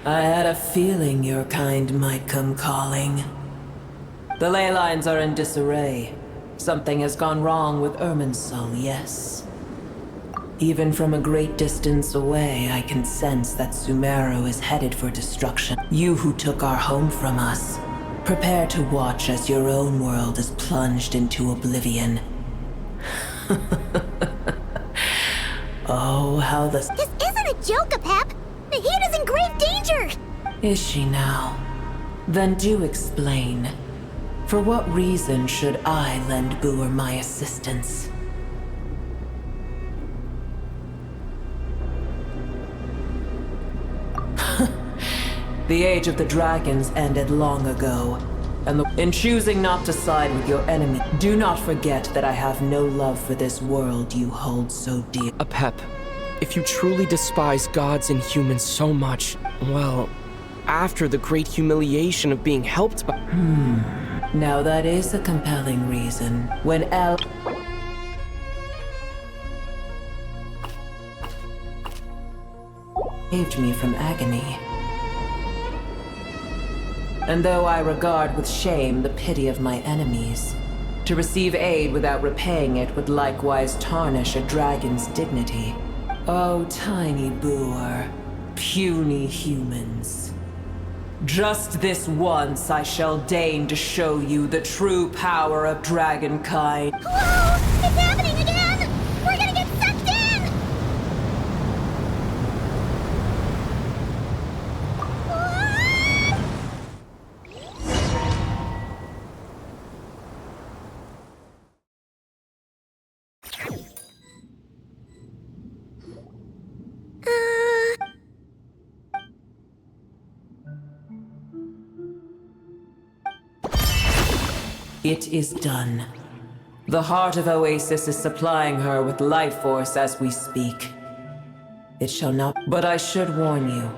I had a feeling your kind might come calling. The ley lines are in disarray. Something has gone wrong with Irminsul, yes. Even from a great distance away, I can sense that Sumeru is headed for destruction. You who took our home from us, prepare to watch as your own world is plunged into oblivion. Oh, how the... This isn't a joke, Apep! Nahida's in grave danger! Is she now? Then do explain. For what reason should I lend Booer my assistance? The age of the dragons ended long ago, and in choosing not to side with your enemy, do not forget that I have no love for this world you hold so dear. Apep, if you truly despise gods and humans so much, well, after the great humiliation of being helped by— Now that is a compelling reason. When saved me from agony. And though I regard with shame the pity of my enemies, to receive aid without repaying it would likewise tarnish a dragon's dignity. Oh, tiny Booer, puny humans. Just this once I shall deign to show you the true power of dragonkind. Whoa! It's happening again! We're gonna get sucked in! It is done. The heart of Oasis is supplying her with life force as we speak. It shall not— But I should warn you.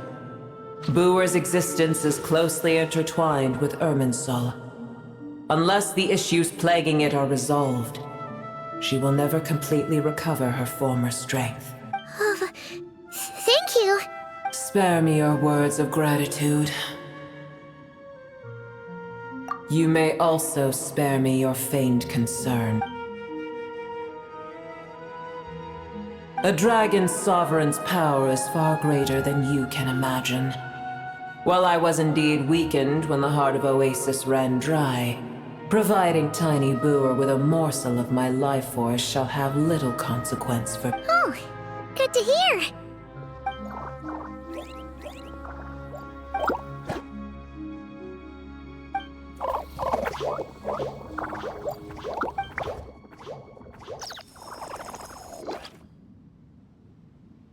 Booer's existence is closely intertwined with Irminsul. Unless the issues plaguing it are resolved, she will never completely recover her former strength. Thank you! Spare me your words of gratitude. You may also spare me your feigned concern. A dragon's sovereign's power is far greater than you can imagine. While I was indeed weakened when the heart of Oasis ran dry, providing tiny Booer with a morsel of my life force shall have little consequence for— Oh, good to hear!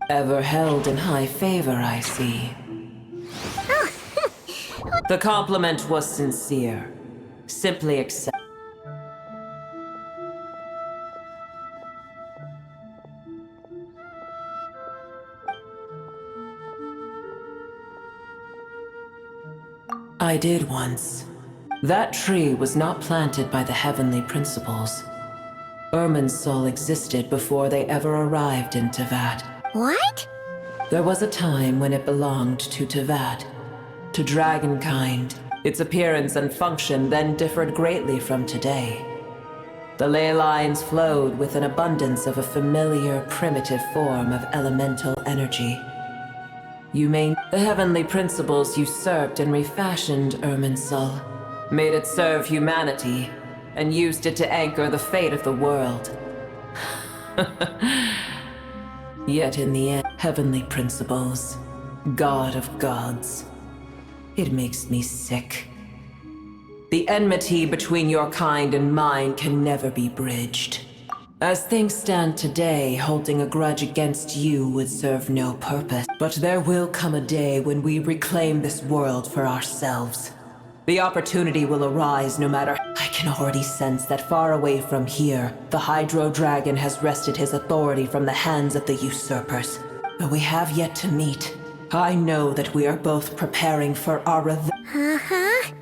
Ever held in high favor, I see. The compliment was sincere. Simply accept. I did once. That tree was not planted by the heavenly principles. Irminsul existed before they ever arrived in Teyvat. What? There was a time when it belonged to Teyvat, to dragonkind. Its appearance and function then differed greatly from today. The ley lines flowed with an abundance of a familiar, primitive form of elemental energy. The heavenly principles usurped and refashioned Irminsul, made it serve humanity, and used it to anchor the fate of the world. Yet in the end, heavenly principles, god of gods. It makes me sick. The enmity between your kind and mine can never be bridged. As things stand today, holding a grudge against you would serve no purpose. But there will come a day when we reclaim this world for ourselves. The opportunity will arise no matter. I can already sense that far away from here, the Hydro Dragon has wrested his authority from the hands of the usurpers. Though we have yet to meet, I know that we are both preparing for our revenge. Uh-huh.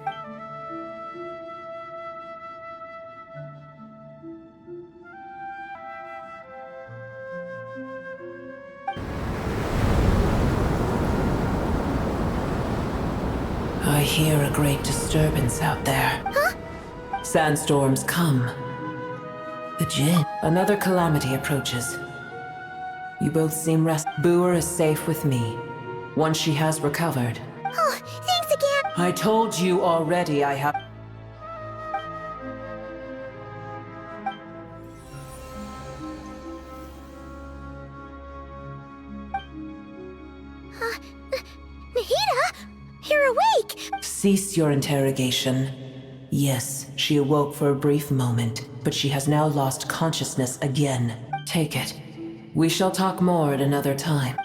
I hear a great disturbance out there. Huh? Sandstorms come. The Jinn. Another calamity approaches. You both seem Booer is safe with me. Once she has recovered. Oh, thanks again. I told you already I have... Nahida? You're awake! Cease your interrogation. Yes, she awoke for a brief moment, but she has now lost consciousness again. Take it. We shall talk more at another time.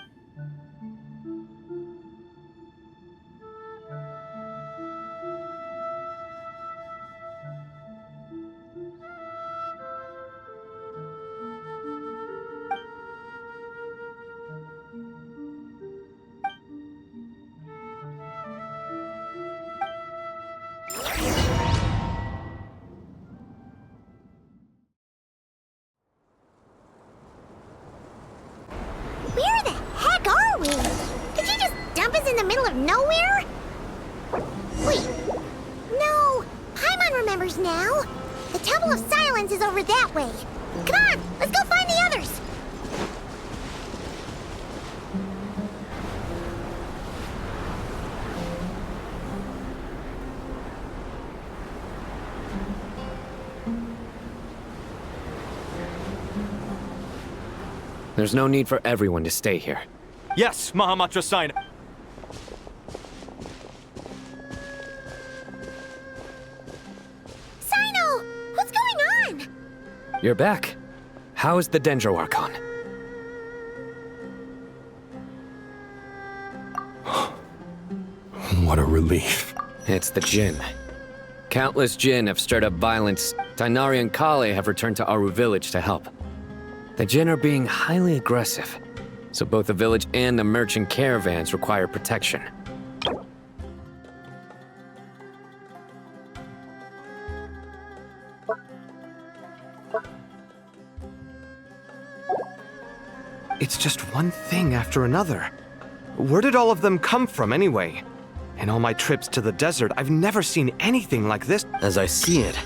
Where the heck are we? Did you just dump us in the middle of nowhere? Wait. No. Paimon remembers now. The Temple of Silence is over that way. Come on, let's go find the others. There's no need for everyone to stay here. Yes, Mahamatra Sino. Sino! What's going on? You're back. How is the Dendro Archon? What a relief. It's the Jinn. Countless Jinn have stirred up violence. Tainari and Kale have returned to Aru village to help. The Jinn are being highly aggressive, so both the village and the merchant caravans require protection. It's just one thing after another. Where did all of them come from anyway? In all my trips to the desert, I've never seen anything like this. As I see it,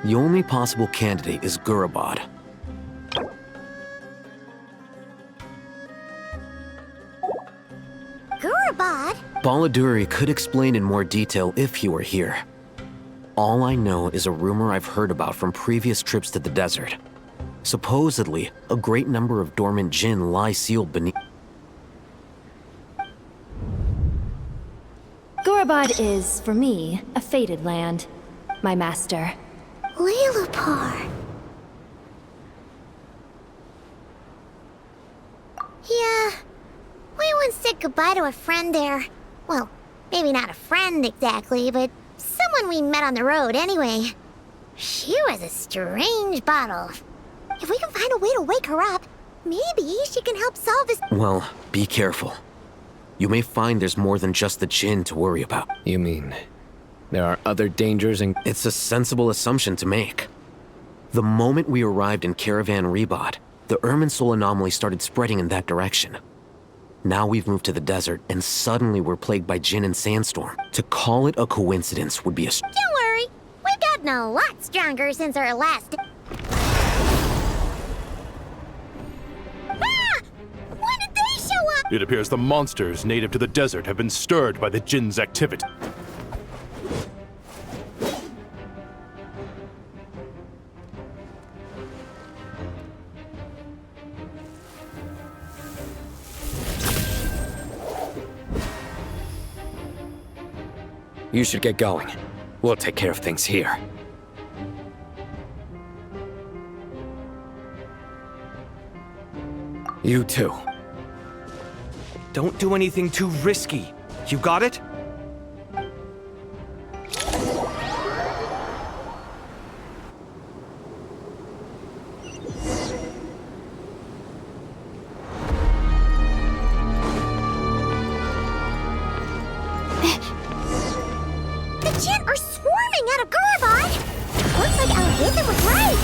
the only possible candidate is Gurabad. Gurabad? Baladuri could explain in more detail if he were here. All I know is a rumor I've heard about from previous trips to the desert. Supposedly, a great number of dormant Jinn lie sealed beneath. Gurabad is, for me, a fated land. My master. Lilipar. Yeah. We once said goodbye to a friend there. Well, maybe not a friend exactly, but someone we met on the road anyway. She was a strange bottle. If we can find a way to wake her up, maybe she can help solve this. Well, be careful. You may find there's more than just the Jinn to worry about. You mean, there are other dangers and... It's a sensible assumption to make. The moment we arrived in Caravan Rebod, the Irminsul anomaly started spreading in that direction. Now we've moved to the desert, and suddenly we're plagued by Jinn and Sandstorm. To call it a coincidence would be a... Don't worry, we've gotten a lot stronger since our last... Ah! When did they show up? It appears the monsters native to the desert have been stirred by the Jinn's activity. You should get going. We'll take care of things here. You too. Don't do anything too risky. You got it? The Jinn are swarming out of Gurabon! Looks like Alhazen was right!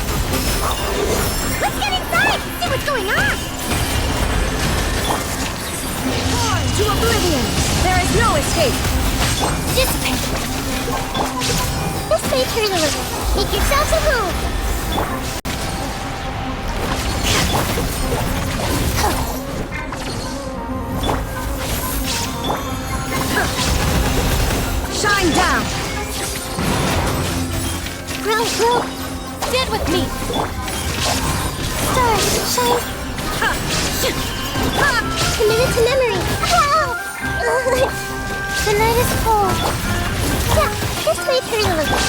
Let's get inside! See what's going on! Born to oblivion! There is no escape! Dissipate! This may turn a little. Make yourselves a move! Shine down! Grow! Stand with me! Stars, shine! Committed to memory! The night is cold. Yeah, this may turn a little.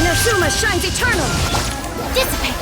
Inazuma shines eternal! Dissipate!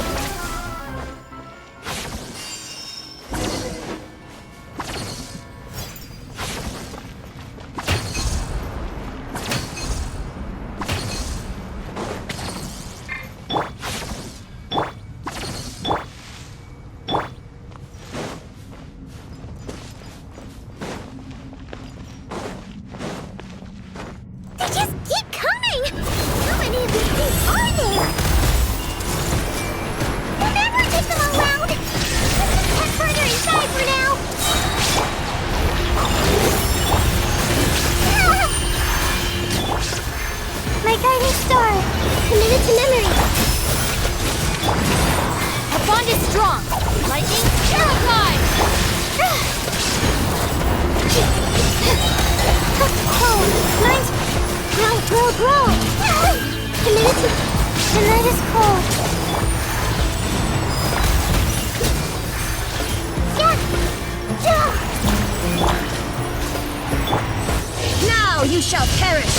You shall perish!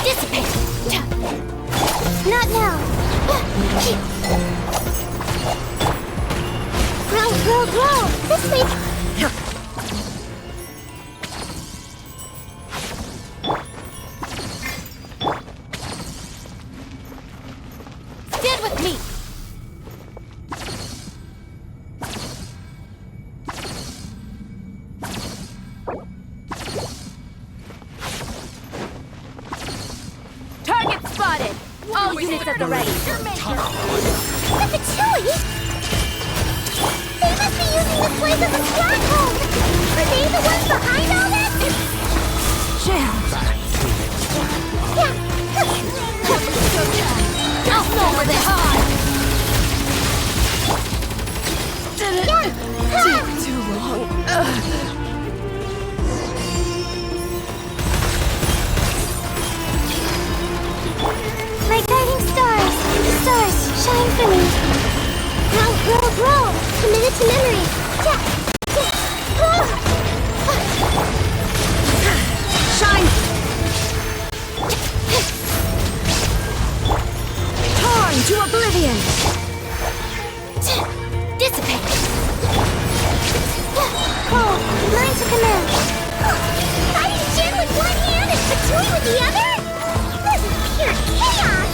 Dissipate! Not now! Grow! This may... Stand with me! All units at the ready. The Fatui? They must be using this place as a stronghold! Are they the ones behind all this? I'll know where they are! Too long. My guiding stars! Stars, shine for me! Grow! Committed to memory! Shine! Torn to oblivion! Dissipate! Mine to command! Fighting Jinn with one hand and Fatui with the other? This is pure chaos!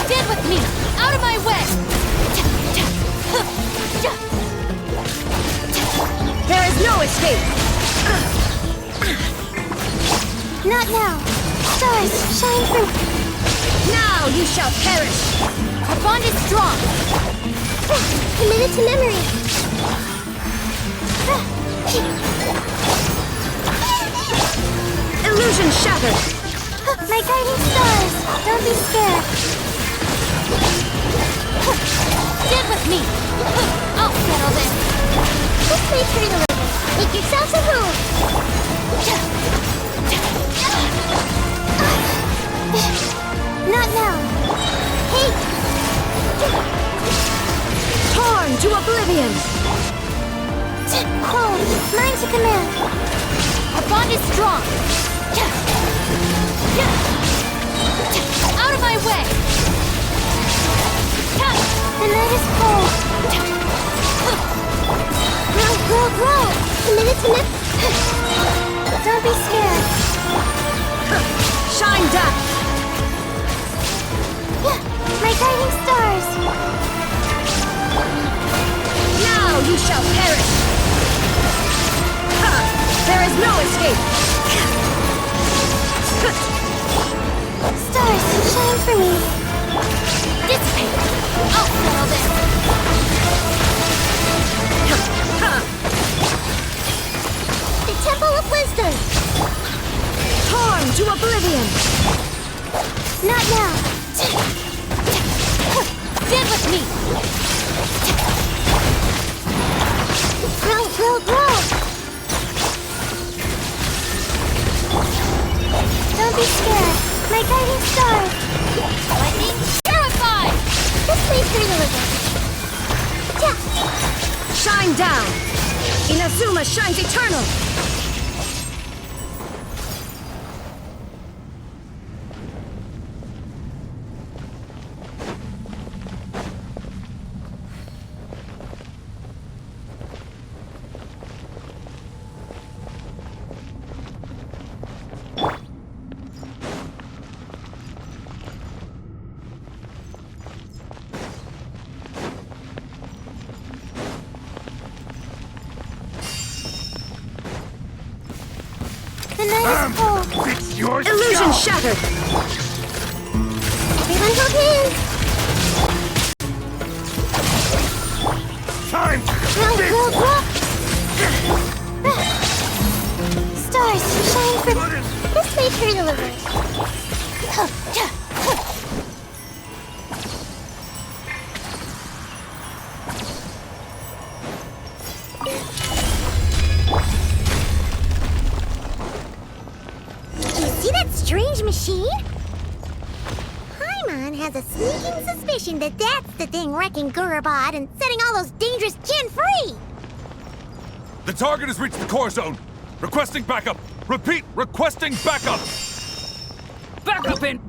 Stand with me! Out of my way! There is no escape! Not now! Stars, shine for me! Now you shall perish! Our bond is strong! Committed to memory! Illusion shattered! My guiding stars! Don't be scared! Stand with me! I'll settle this! This may turn a little. Make yourselves a move! Not now! Hey! Torn to oblivion! Mine to command! bond is strong! Out of my way! The night is cold! Grow! The minute's live! Don't be scared! Shine down! My guiding stars! Now you shall perish! There is no escape! Stars, shine for me! Dissipate! I'll settle this! The Temple of Wisdom! Torn to oblivion! Not now! Stand with me! Grow! Don't be scared. My guiding star. Lightning terrified! This leads through the river. Shine down! Inazuma shines eternal! The night is cold. It's your Illusion shattered. Everyone hold hands. time to Grow. Stars, shine for this way through the river. See that strange machine? Paimon has a sneaking suspicion that that's the thing wrecking Gurubot and setting all those dangerous Jinn free! The target has reached the core zone. Requesting backup. Repeat, requesting backup. Backup in!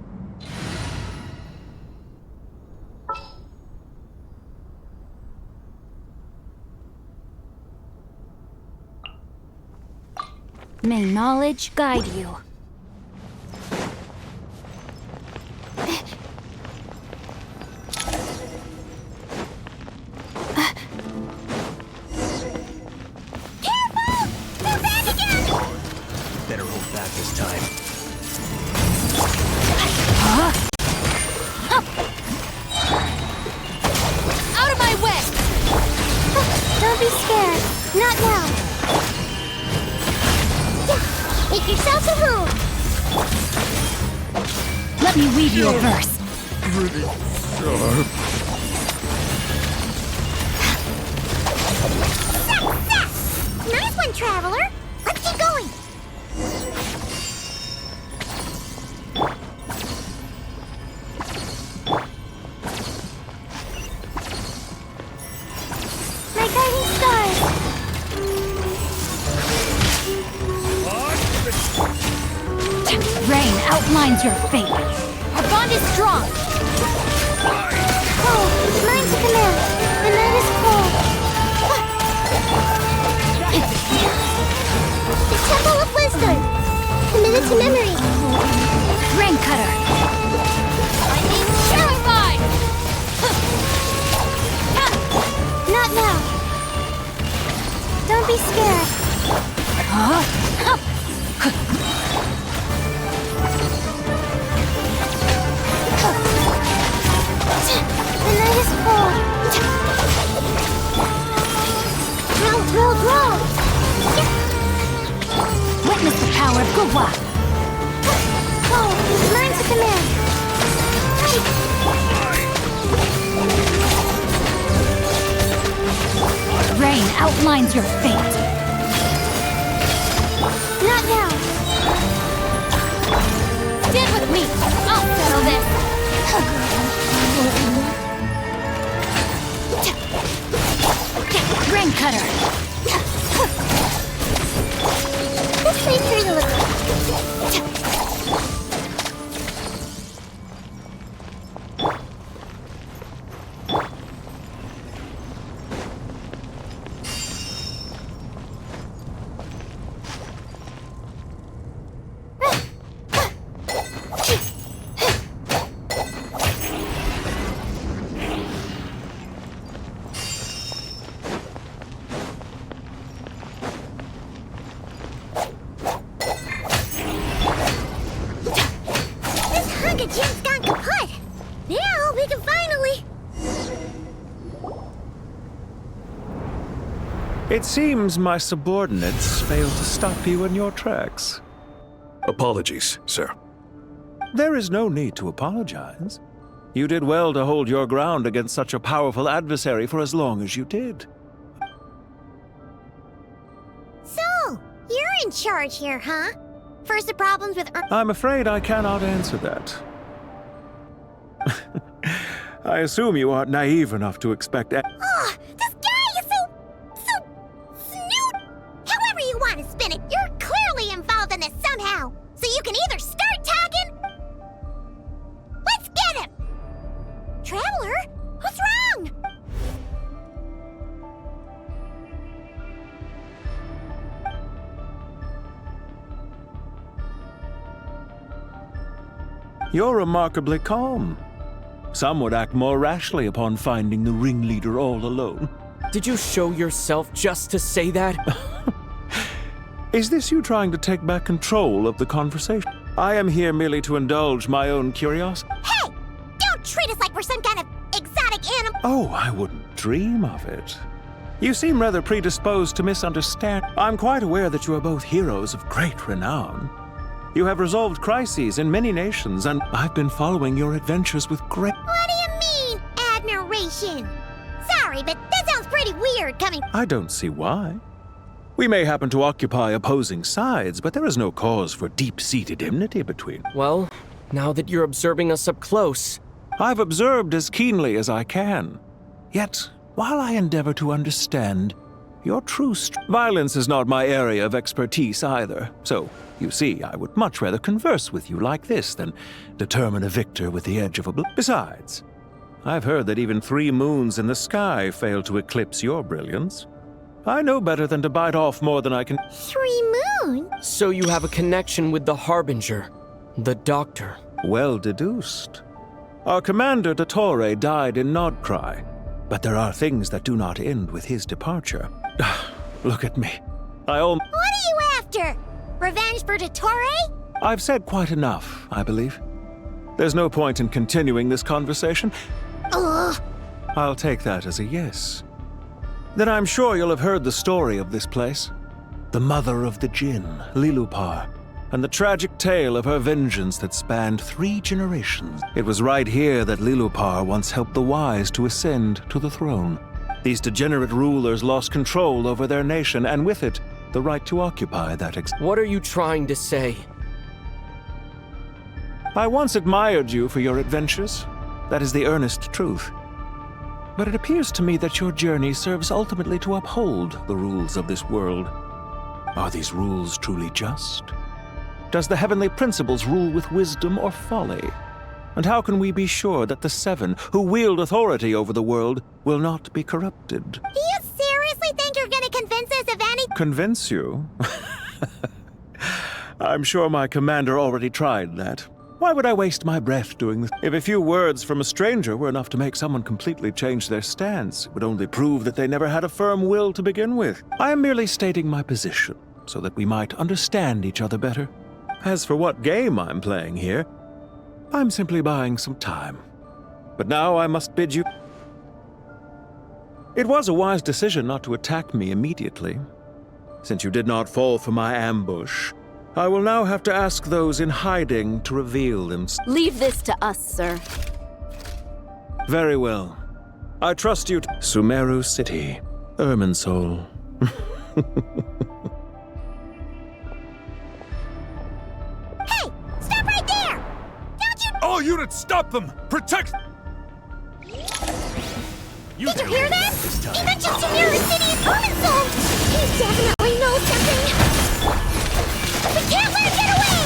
May knowledge guide you. Better hold back this time. Out of my way! Don't be scared. Not now. Make yourself at home. Let me weave you a verse. Pretty sharp. Nice one, traveler. Let's keep going. My guiding stars. Rain outlines your fate. Our bond is strong. Cold. Mine to command. The night is cold. The Temple of Wisdom. Committed to memory. Rain cutter. Lightning terrified. Not now. Don't be scared. The night is cold. Grow. Witness the power of Gugwa. Cold. Learn to command. Rain outlines your fate. Not now. Stand with me. I'll settle this. Rain cutter. This way through It seems my subordinates failed to stop you in your tracks. Apologies, sir. There is no need to apologize. You did well to hold your ground against such a powerful adversary for as long as you did. So, you're in charge here, huh? First the problems with I'm afraid I cannot answer that. I assume you aren't naive enough to expect... Oh, this guy is so snoot! However you want to spin it, you're clearly involved in this somehow. So you can either start talking... Let's get him! Traveler? What's wrong? You're remarkably calm. Some would act more rashly upon finding the ringleader all alone. Did you show yourself just to say that? Is this you trying to take back control of the conversation? I am here merely to indulge my own curiosity. Hey! Don't treat us like we're some kind of exotic animal. Oh, I wouldn't dream of it. You seem rather predisposed to misunderstand. I'm quite aware that you are both heroes of great renown. You have resolved crises in many nations, and I've been following your adventures with great... What do you mean, admiration? Sorry, but that sounds pretty weird coming... I don't see why. We may happen to occupy opposing sides, but there is no cause for deep-seated enmity between. Well, now that you're observing us up close... I've observed as keenly as I can. Yet, while I endeavor to understand, your true violence is not my area of expertise either, so... You see, I would much rather converse with you like this than determine a victor with the edge of a Besides, I've heard that even 3 moons in the sky fail to eclipse your brilliance. I know better than to bite off more than I can... 3 moons? So you have a connection with the Harbinger, the Doctor. Well deduced. Our commander, Dottore, died in Nodcry, but there are things that do not end with his departure. Look at me. What are you after? Revenge for Dottore? I've said quite enough, I believe. There's no point in continuing this conversation. Ugh. I'll take that as a yes. Then I'm sure you'll have heard the story of this place. The mother of the Jinn, Lilupar, and the tragic tale of her vengeance that spanned 3 generations. It was right here that Lilupar once helped the wise to ascend to the throne. These degenerate rulers lost control over their nation, and with it, the right to occupy that What are you trying to say? I once admired you for your adventures. That is the earnest truth. But it appears to me that your journey serves ultimately to uphold the rules of this world. Are these rules truly just? Does the heavenly principles rule with wisdom or folly? And how can we be sure that the 7 who wield authority over the world will not be corrupted? Do you seriously think you're gonna convince us of any... Convince you? I'm sure my commander already tried that. Why would I waste my breath doing this? If a few words from a stranger were enough to make someone completely change their stance, it would only prove that they never had a firm will to begin with. I am merely stating my position, so that we might understand each other better. As for what game I'm playing here, I'm simply buying some time. But now I must bid you... It was a wise decision not to attack me immediately. Since you did not fall for my ambush, I will now have to ask those in hiding to reveal themselves. Leave this to us, sir. Very well. I trust you to... Sumeru City, Irminsul. Hey! Stop right there! Don't you... All units, stop them! Protect... Did you hear that? He mentioned Sumeru City and Irminsul! He definitely knows something! We can't let him get away!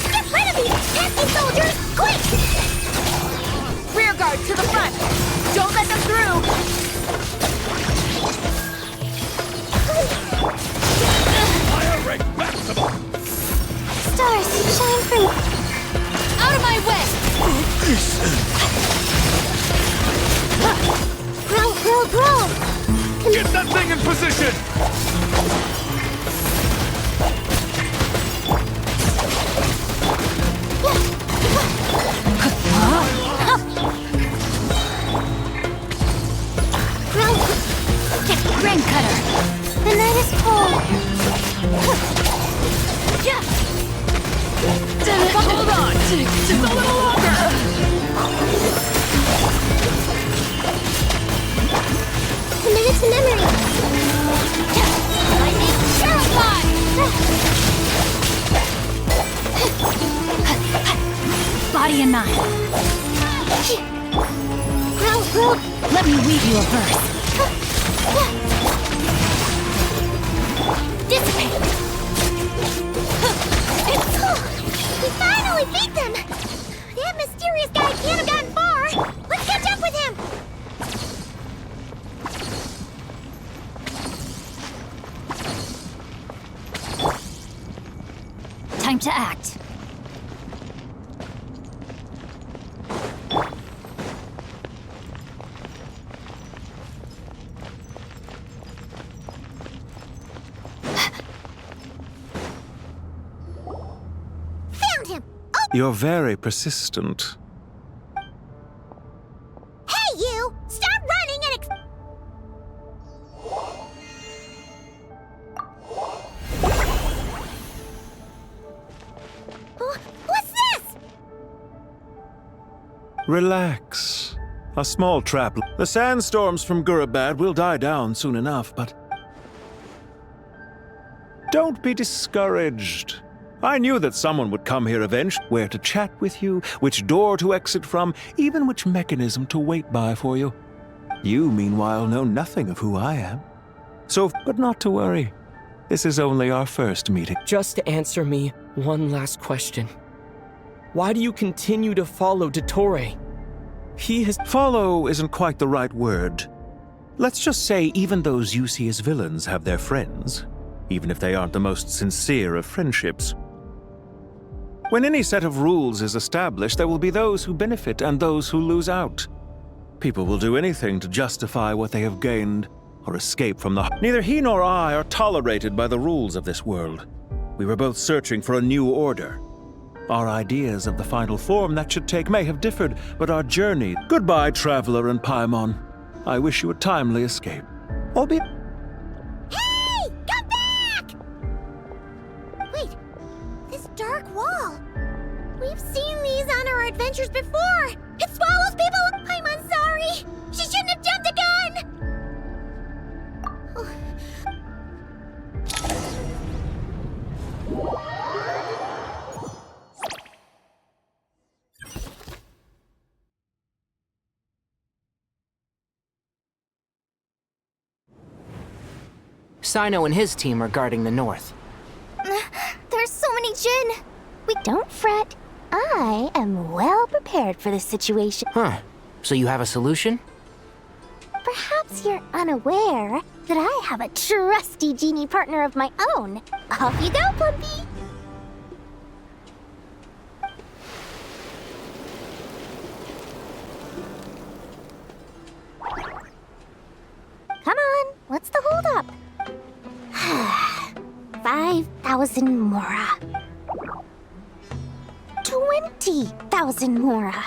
Get rid of these pesky soldiers, quick! Rear guard to the front! Don't let them through! Fire rate maximum! Stars, shine free! Out of my way! Grow! Get that thing in position! Grain cutter! And then body and mind. Let me weave you a verse. Dissipate. We finally beat them! That mysterious guy can't have gotten far! Let's catch up with him! Time to act. Found him! Oh, You're very persistent. hey you! Stop running and What's this? Relax. A small trap. The sandstorms from Gurabad will die down soon enough, but... don't be discouraged. I knew that someone would come here eventually, where to chat with you, which door to exit from, even which mechanism to wait by for you. You, meanwhile, know nothing of who I am. So, but not to worry. This is only our first meeting. Just answer me one last question. Why do you continue to follow Dottore? He has... Follow isn't quite the right word. Let's just say even those you see as villains have their friends, even if they aren't the most sincere of friendships. When any set of rules is established, there will be those who benefit and those who lose out. People will do anything to justify what they have gained or escape from the... Neither he nor I are tolerated by the rules of this world. We were both searching for a new order. Our ideas of the final form that should take may have differed, but our journey... Goodbye, Traveler and Paimon. I wish you a timely escape. Albeit... Hey! Come back! Wait, this dark wall. We've seen these on our adventures before. It swallows people. I'm sorry. She shouldn't have jumped the gun. Sino and his team are guarding the north. There's so many Jinn. Don't fret. I am well prepared for this situation. Huh. So you have a solution? Perhaps you're unaware that I have a trusty genie partner of my own. Off you go, Plumpy. Come on, what's the holdup? 5,000 Mora. 20,000 Mora.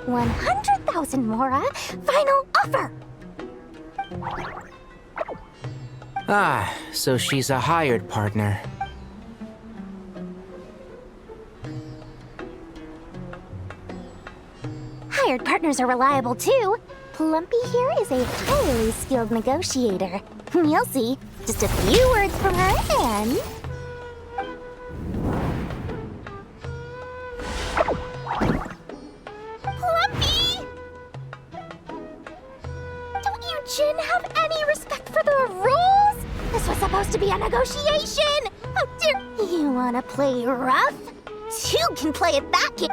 100,000 Mora. Final offer. Ah, so she's a hired partner. Hired partners are reliable too. Plumpy here is a highly skilled negotiator. You'll see. Just a few words from her and... Plumpy! Don't you Jinn have any respect for the rules? This was supposed to be a negotiation! How dare you wanna play rough? You can play it that game.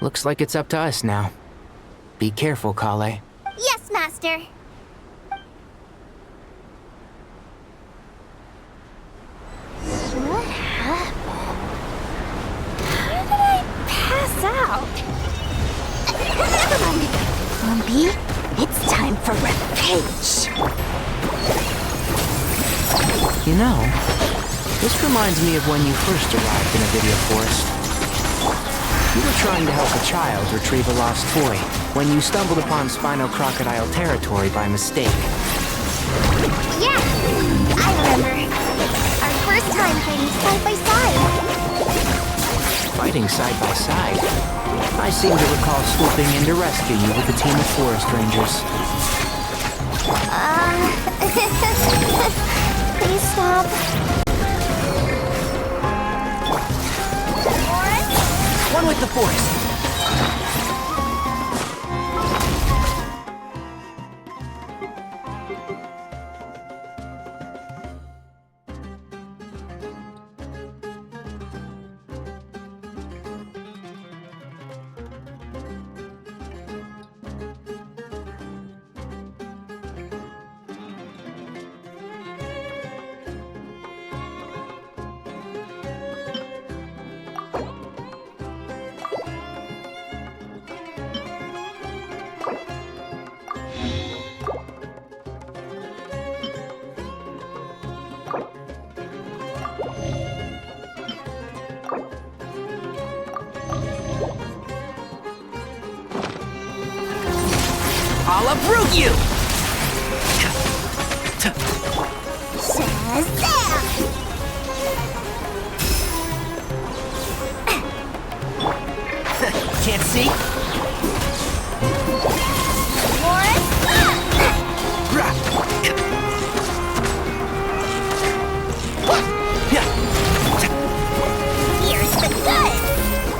Looks like it's up to us now. Be careful, Kale. Yes, Master. What happened? How did I pass out? Never mind. Plumpy, it's time for revenge. You know, this reminds me of when you first arrived in a video forest. You were trying to help a child retrieve a lost toy when you stumbled upon Spino Crocodile territory by mistake. Yeah, I remember. Our first time fighting side by side. fighting side by side. I seem to recall swooping in to rescue you with a team of forest rangers. Please stop. One with the forest. I'll uproot you! Shazam! Can't see? Here's the good!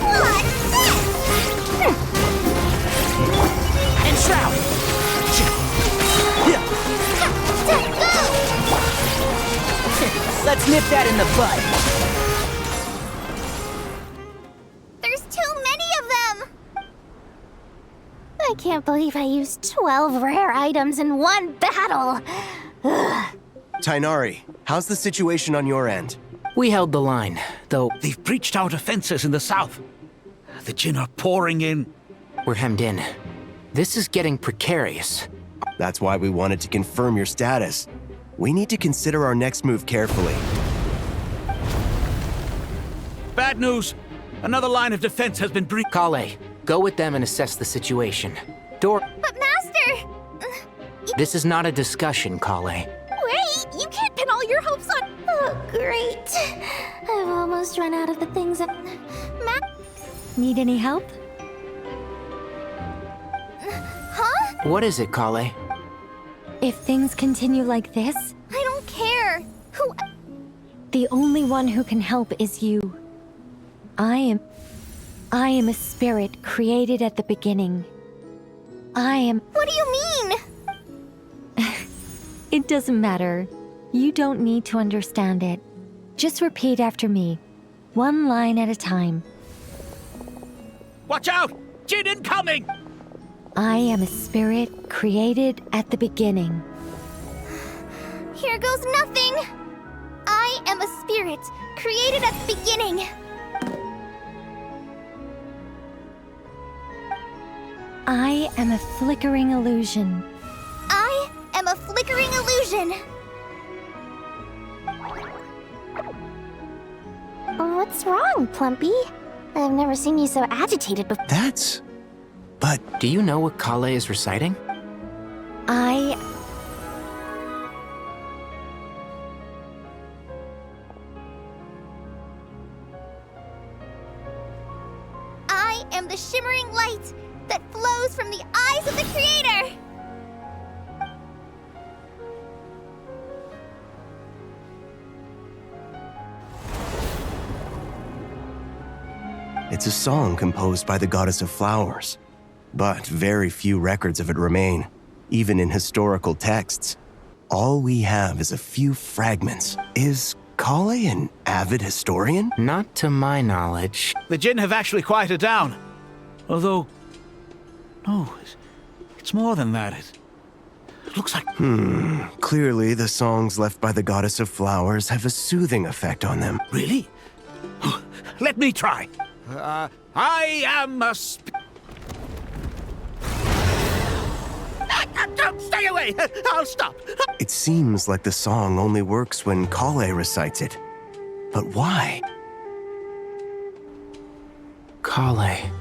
What's this? And shroud! Let's nip that in the bud. There's too many of them! I can't believe I used 12 rare items in one battle! Tainari, how's the situation on your end? We held the line, though They've breached our defenses in the south. The Jinn are pouring in. we're hemmed in. This is getting precarious. That's why we wanted to confirm your status. We need to consider our next move carefully. Bad news. Another line of defense has been breached. Kale, go with them and assess the situation. Dor, But Master! this is not a discussion, Kale. Wait! You can't pin all your hopes on... Oh, great. I've almost run out of the things that... Need any help? Huh? What is it, Kale? If things continue like this, I don't care. Who... the only one who can help is you. I am a spirit created at the beginning. What do you mean? It doesn't matter. You don't need to understand it. Just repeat after me. One line at a time. Watch out! Jinn incoming! I am a spirit created at the beginning. Here goes nothing. I am a spirit created at the beginning. I am a flickering illusion. I am a flickering illusion. What's wrong, Plumpy? I've never seen you so agitated before. But Do you know what Kale is reciting? I am the shimmering light that flows from the eyes of the Creator. it's a song composed by the goddess of flowers. But very few records of it remain, even in historical texts. All we have is a few fragments. Is Kale an avid historian? Not to my knowledge. The Jinn have actually quieted down. Although... no, it's more than that. It looks like... Clearly, the songs left by the goddess of flowers have a soothing effect on them. Really? Let me try. I am a Don't stay away! I'll stop! It seems like the song only works when Kale recites it. But why? Kale.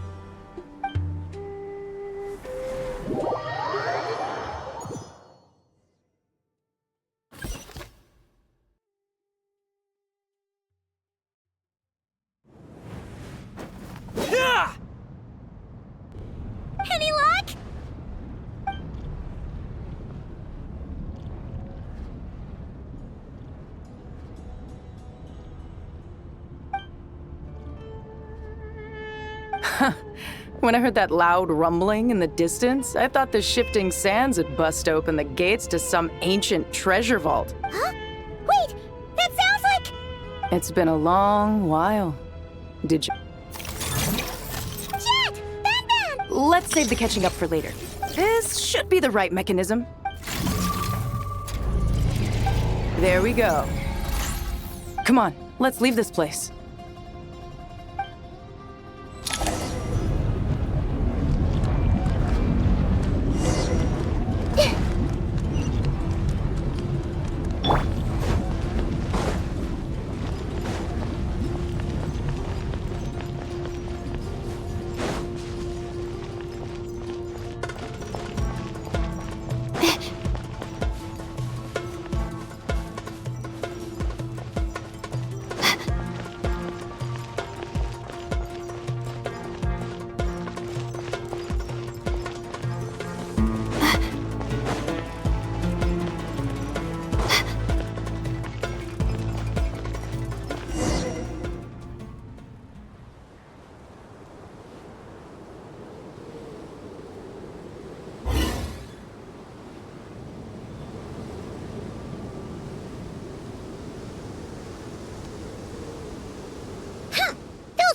When I heard that loud rumbling in the distance, I thought the shifting sands had bust open the gates to some ancient treasure vault. Huh? Wait, that sounds like... It's been a long while. Did you... Jet! Ben! Let's save the catching up for later. This should be the right mechanism. There we go. Come on, let's leave this place.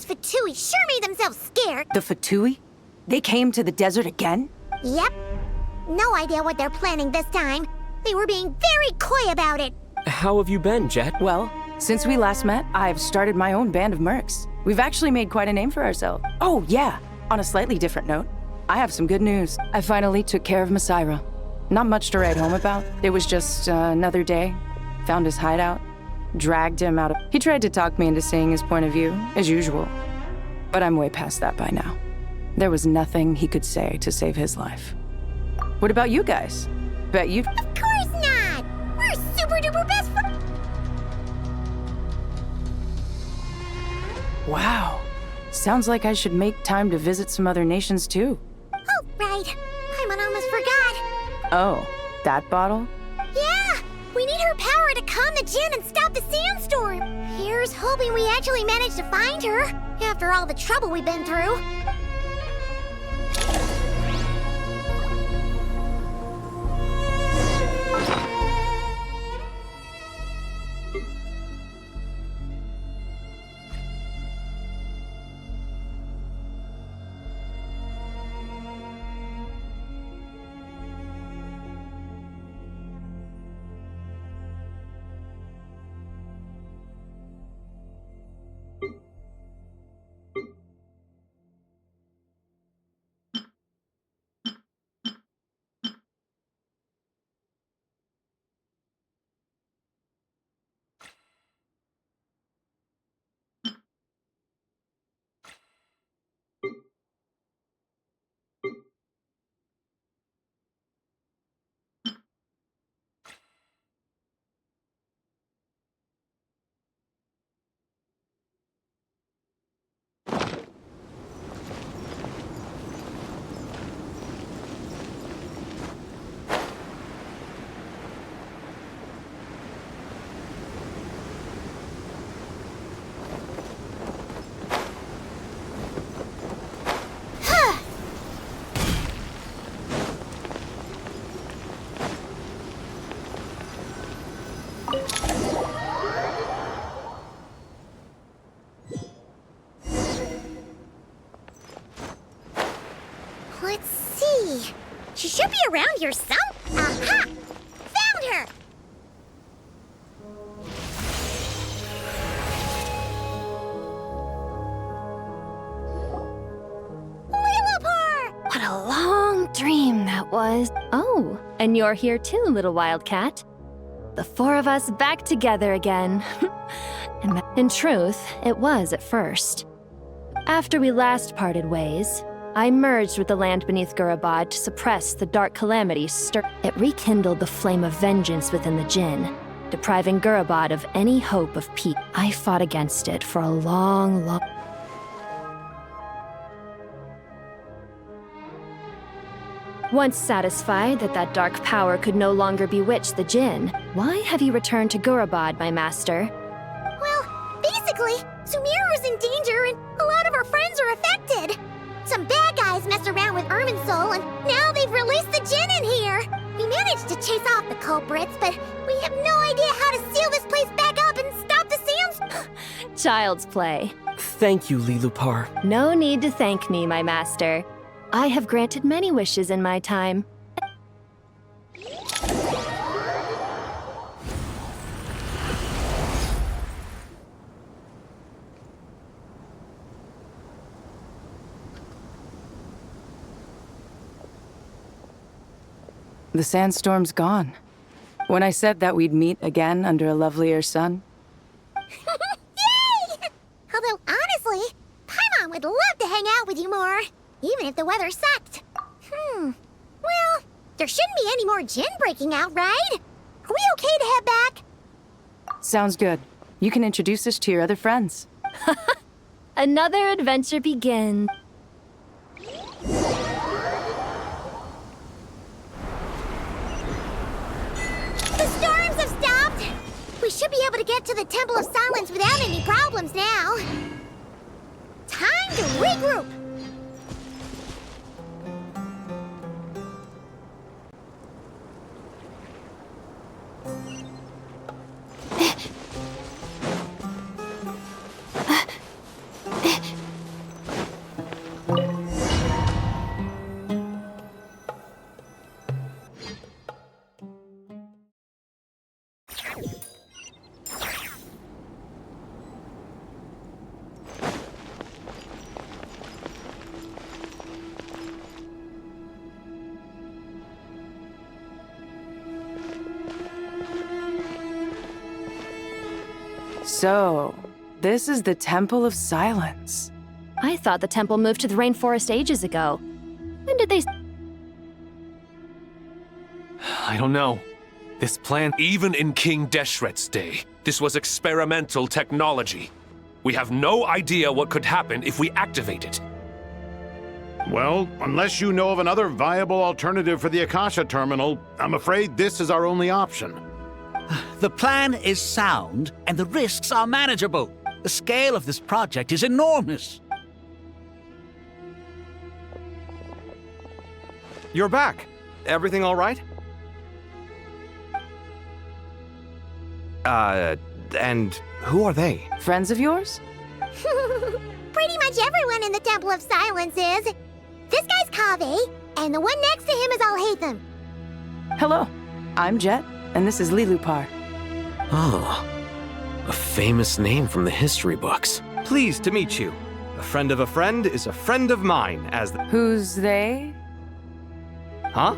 Fatui sure made themselves scared. The Fatui? They came to the desert again? Yep. No idea what they're planning this time. They were being very coy about it. How have you been, Jet? Well, since we last met, I've started my own band of mercs. We've actually made quite a name for ourselves. Oh, yeah. On a slightly different note, I have some good news. I finally took care of Masaira. Not much to write home about. It was just another day. Found his hideout. Dragged him out of... He tried to talk me into seeing his point of view, as usual. But I'm way past that by now. There was nothing he could say to save his life. What about you guys? Bet you... Of course not! We're super duper best friends! Wow. Sounds like I should make time to visit some other nations too. Oh, right. Paimon almost forgot. Oh, that bottle? Yeah! We need her power to calm the djinn and stop the sandstorm. Here's hoping we actually manage to find her, after all the trouble we've been through. Let's see. She should be around here some... Aha! Found her! Lilliput! What a long dream that was. Oh, and you're here too, little wildcat. The four of us back together again. In truth, it was at first. After we last parted ways, I merged with the land beneath Gurabad to suppress the dark calamities It rekindled the flame of vengeance within the djinn, depriving Gurabad of any hope of peace. I fought against it for a long... Once satisfied that that dark power could no longer bewitch the djinn, why have you returned to Gurabad, my master? Well, basically, Sumeru's in danger and a lot of our friends are affected. Some bad guys messed around with Irminsul and now they've released the Jinn in here. We managed to chase off the culprits, but we have no idea how to seal this place back up and stop the sands. Child's play. Thank you, Lilupar. No need to thank me, my master. I have granted many wishes in my time. The sandstorm's gone. When I said that we'd meet again under a lovelier sun. Yay! Although, honestly, Paimon would love to hang out with you more, even if the weather sucked. Well, there shouldn't be any more Jinn breaking out, right? Are we okay to head back? Sounds good. You can introduce us to your other friends. Another adventure begins. The storms have stopped! We should be able to get to the Temple of Silence without any problems now. Time to regroup! So, this is the Temple of Silence. I thought the temple moved to the rainforest ages ago. When did they... I don't know. This plan... Even in King Deshret's day, this was experimental technology. We have no idea what could happen if we activate it. Well, unless you know of another viable alternative for the Akasha terminal, I'm afraid this is our only option. The plan is sound, and the risks are manageable. The scale of this project is enormous. You're back. Everything all right? And who are they? Friends of yours? Pretty much everyone in the Temple of Silence is. This guy's Kaveh, and the one next to him is Alhaitham. Hello, I'm Jet, and this is Lilupar. Oh, a famous name from the history books. Pleased to meet you. A friend of a friend is a friend of mine, as the... Who's they? Huh?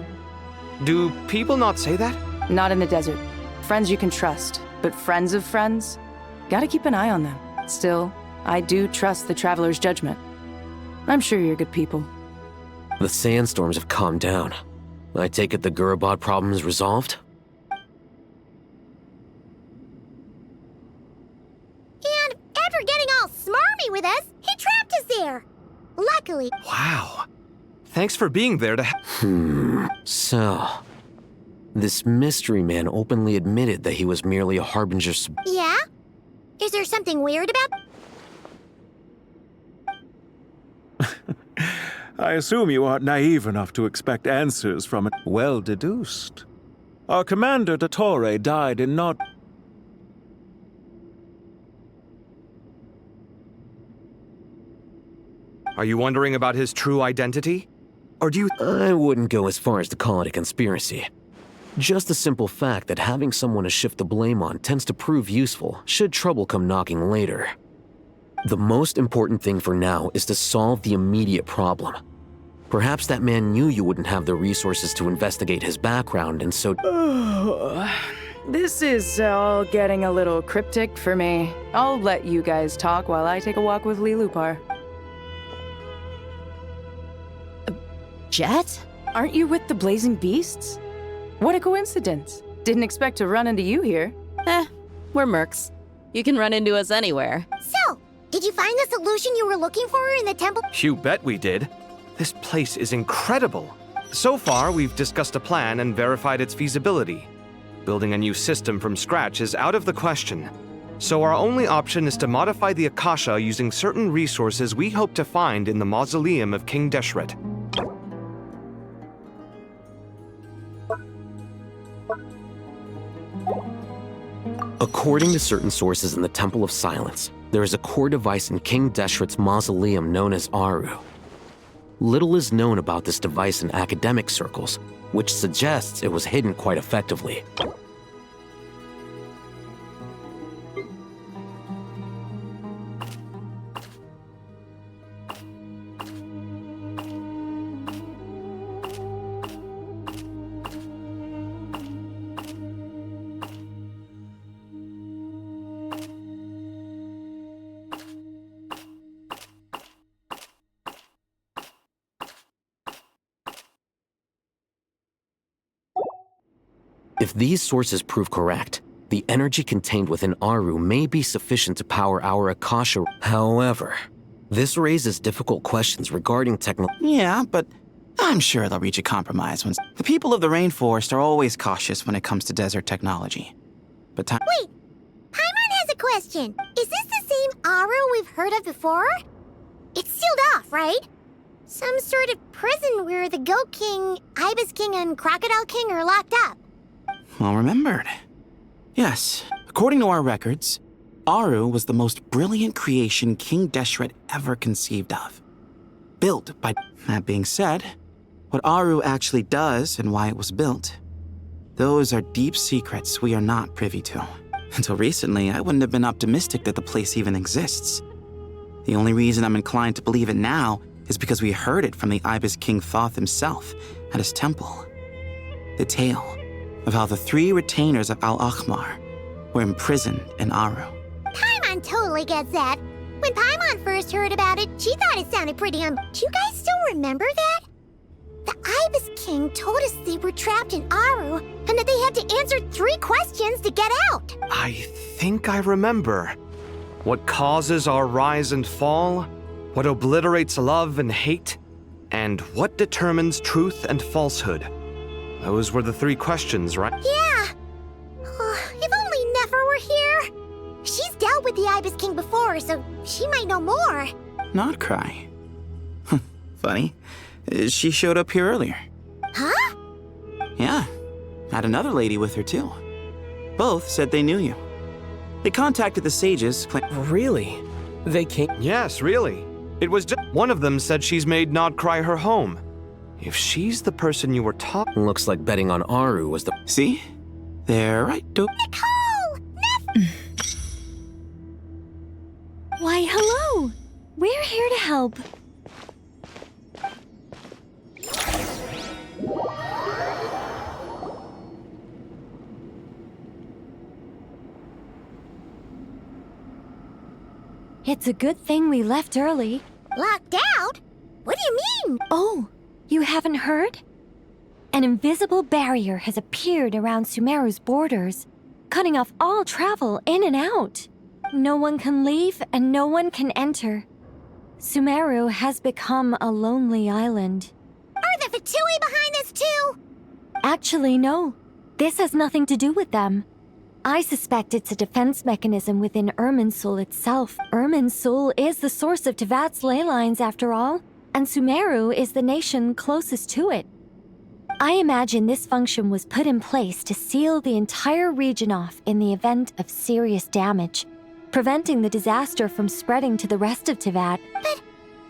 Do people not say that? Not in the desert. Friends you can trust, but friends of friends? Gotta keep an eye on them. Still, I do trust the Traveler's judgment. I'm sure you're good people. The sandstorms have calmed down. I take it the Gurabot problem is resolved? And after getting all smarmy with us, he trapped us there. Luckily. Wow. Thanks for being there to... So... This mystery man openly admitted that he was merely a harbinger Yeah? Is there something weird about... I assume you aren't naive enough to expect answers from it. Well deduced. Our commander, Dottore, died in not... Are you wondering about his true identity? Or do you... I wouldn't go as far as to call it a conspiracy. Just the simple fact that having someone to shift the blame on tends to prove useful, should trouble come knocking later. The most important thing for now is to solve the immediate problem. Perhaps that man knew you wouldn't have the resources to investigate his background, and so... This is all getting a little cryptic for me. I'll let you guys talk while I take a walk with Lilupar. Jet? Aren't you with the Blazing Beasts? What a coincidence. Didn't expect to run into you here. We're mercs. You can run into us anywhere. So, did you find the solution you were looking for in the temple? You bet we did. This place is incredible. So far, we've discussed a plan and verified its feasibility. Building a new system from scratch is out of the question. So our only option is to modify the Akasha using certain resources we hope to find in the mausoleum of King Deshret. According to certain sources in the Temple of Silence, there is a core device in King Deshret's mausoleum known as Aru. Little is known about this device in academic circles, which suggests it was hidden quite effectively. If these sources prove correct, the energy contained within Aru may be sufficient to power our Akasha. However, this raises difficult questions regarding Yeah, but I'm sure they'll reach a compromise once. The people of the rainforest are always cautious when it comes to desert technology. But time. Wait! Paimon has a question. Is this the same Aru we've heard of before? It's sealed off, right? Some sort of prison where the Goat King, Ibis King, and Crocodile King are locked up. Well remembered. Yes, according to our records, Aru was the most brilliant creation King Deshret ever conceived of. Built by... That being said, what Aru actually does and why it was built, those are deep secrets we are not privy to. Until recently, I wouldn't have been optimistic that the place even exists. The only reason I'm inclined to believe it now is because we heard it from the Ibis King Thoth himself at his temple. The tale of how the 3 retainers of Al-Akhmar were imprisoned in Aru. Paimon totally gets that. When Paimon first heard about it, she thought it sounded pretty, Do you guys still remember that? The Ibis King told us they were trapped in Aru, and that they had to answer 3 questions to get out. I think I remember. What causes our rise and fall? What obliterates love and hate? And what determines truth and falsehood? Those were the 3 questions, right? Yeah. If only Nefer were here. She's dealt with the Ibis King before, so she might know more. Not cry. Funny. She showed up here earlier. Huh? Yeah. Had another lady with her, too. Both said they knew you. They contacted the sages, Really? They came? Yes, really. It was just... One of them said she's made Nod cry her home. If she's the person you were talking... Looks like betting on Aru was the... See? They're right, Nicole! Why, hello! We're here to help. It's a good thing we left early. Locked out? What do you mean? Oh, you haven't heard? An invisible barrier has appeared around Sumeru's borders, cutting off all travel in and out. No one can leave and no one can enter. Sumeru has become a lonely island. Are the Fatui behind this too? Actually, no. This has nothing to do with them. I suspect it's a defense mechanism within Irminsul itself. Irminsul is the source of Tevat's ley lines, after all, and Sumeru is the nation closest to it. I imagine this function was put in place to seal the entire region off in the event of serious damage, preventing the disaster from spreading to the rest of Tevat. But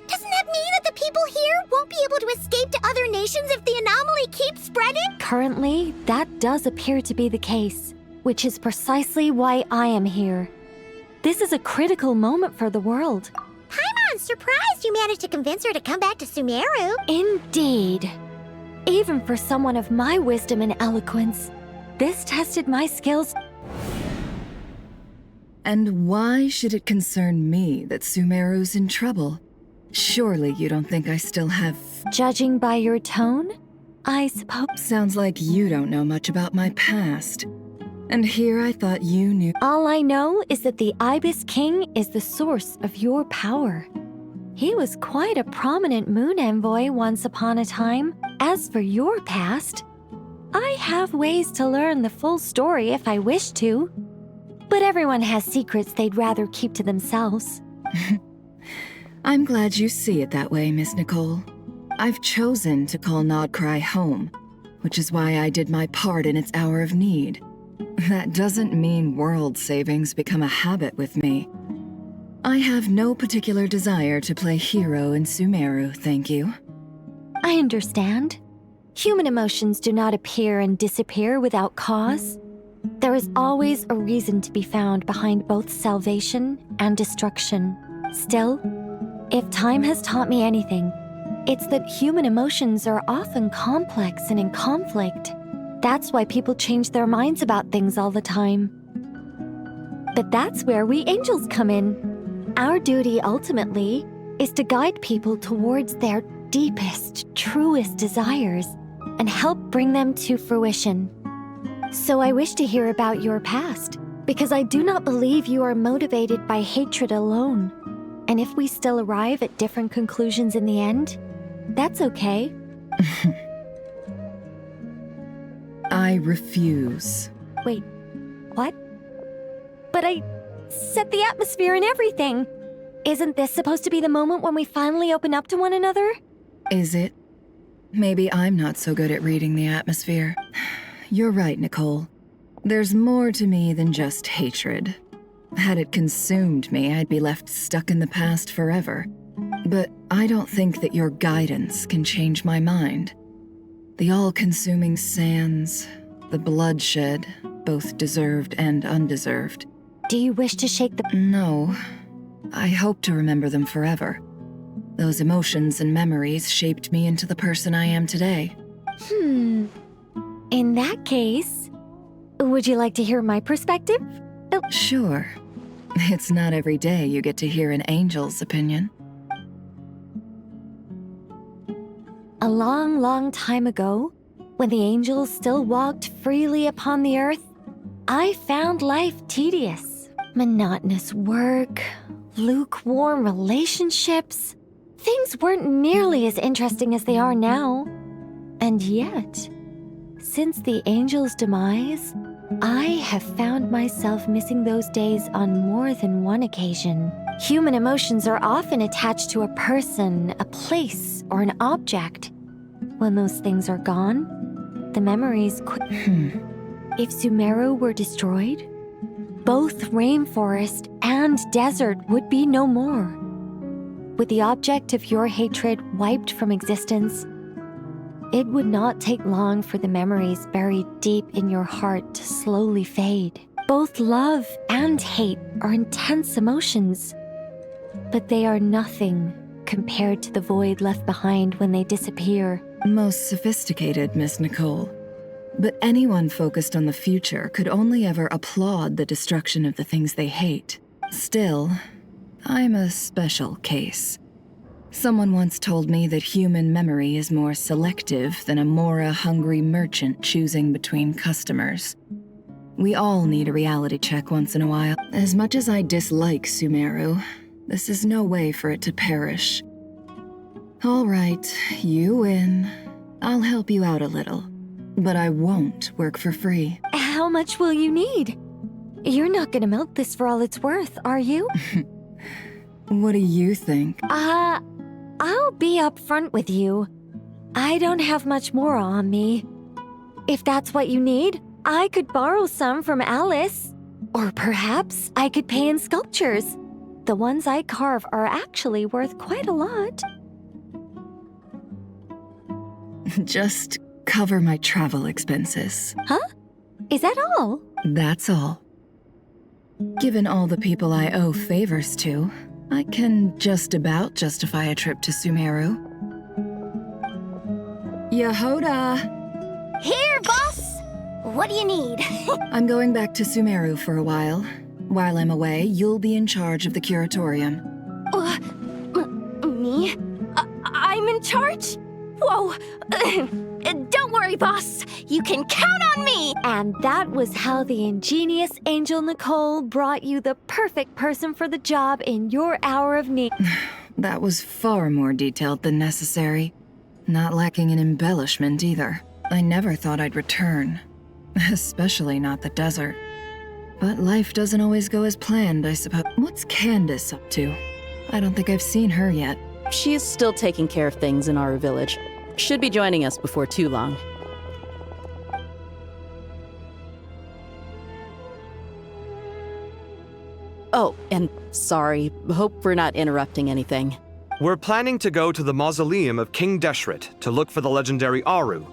doesn't that mean that the people here won't be able to escape to other nations if the anomaly keeps spreading? Currently, that does appear to be the case, which is precisely why I am here. This is a critical moment for the world. Paimon's surprised you managed to convince her to come back to Sumeru. Indeed. Even for someone of my wisdom and eloquence, this tested my skills. And why should it concern me that Sumeru's in trouble? Surely you don't think I still have... Judging by your tone, I suppose... Sounds like you don't know much about my past. And here I thought you knew... All I know is that the Ibis King is the source of your power. He was quite a prominent moon envoy once upon a time. As for your past, I have ways to learn the full story if I wish to. But everyone has secrets they'd rather keep to themselves. I'm glad you see it that way, Miss Nicole. I've chosen to call Nodcry home, which is why I did my part in its hour of need. That doesn't mean world savings become a habit with me. I have no particular desire to play hero in Sumeru, thank you. I understand. Human emotions do not appear and disappear without cause. There is always a reason to be found behind both salvation and destruction. Still, if time has taught me anything, it's that human emotions are often complex and in conflict. That's why people change their minds about things all the time. But that's where we angels come in. Our duty, ultimately, is to guide people towards their deepest, truest desires and help bring them to fruition. So I wish to hear about your past, because I do not believe you are motivated by hatred alone. And if we still arrive at different conclusions in the end, that's okay. I refuse. Wait, what? But I set the atmosphere and everything. Isn't this supposed to be the moment when we finally open up to one another? Is it? Maybe I'm not so good at reading the atmosphere. You're right, Nicole. There's more to me than just hatred. Had it consumed me, I'd be left stuck in the past forever. But I don't think that your guidance can change my mind. The all-consuming sands, the bloodshed, both deserved and undeserved. Do you wish to shake the... No. I hope to remember them forever. Those emotions and memories shaped me into the person I am today. In that case, would you like to hear my perspective? Oh. Sure. It's not every day you get to hear an angel's opinion. A long, long time ago, when the angels still walked freely upon the earth, I found life tedious. Monotonous work, lukewarm relationships. Things weren't nearly as interesting as they are now. And yet, since the angel's demise, I have found myself missing those days on more than one occasion. Human emotions are often attached to a person, a place, or an object. When those things are gone, the memories could... If Sumeru were destroyed, both rainforest and desert would be no more. With the object of your hatred wiped from existence, it would not take long for the memories buried deep in your heart to slowly fade. Both love and hate are intense emotions, but they are nothing compared to the void left behind when they disappear. Most sophisticated, Miss Nicole. But anyone focused on the future could only ever applaud the destruction of the things they hate. Still, I'm a special case. Someone once told me that human memory is more selective than a Mora-hungry merchant choosing between customers. We all need a reality check once in a while. As much as I dislike Sumeru, this is no way for it to perish. All right, you win. I'll help you out a little. But I won't work for free. How much will you need? You're not gonna milk this for all it's worth, are you? What do you think? I'll be upfront with you. I don't have much more on me. If that's what you need, I could borrow some from Alice. Or perhaps I could pay in sculptures. The ones I carve are actually worth quite a lot. Just cover my travel expenses. Huh? Is that all? That's all. Given all the people I owe favors to, I can just about justify a trip to Sumeru. Yehoda! Here, boss! What do you need? I'm going back to Sumeru for a while. While I'm away, you'll be in charge of the curatorium. Me? I'm in charge? Whoa! Don't worry, boss. You can count on me! And that was how the ingenious Angel Nicole brought you the perfect person for the job in your hour of need. That was far more detailed than necessary. Not lacking in embellishment either. I never thought I'd return. Especially not the desert. But life doesn't always go as planned, I suppose. What's Candace up to? I don't think I've seen her yet. She is still taking care of things in our village. Should be joining us before too long. Oh, and sorry. Hope we're not interrupting anything. We're planning to go to the mausoleum of King Deshret to look for the legendary Aru.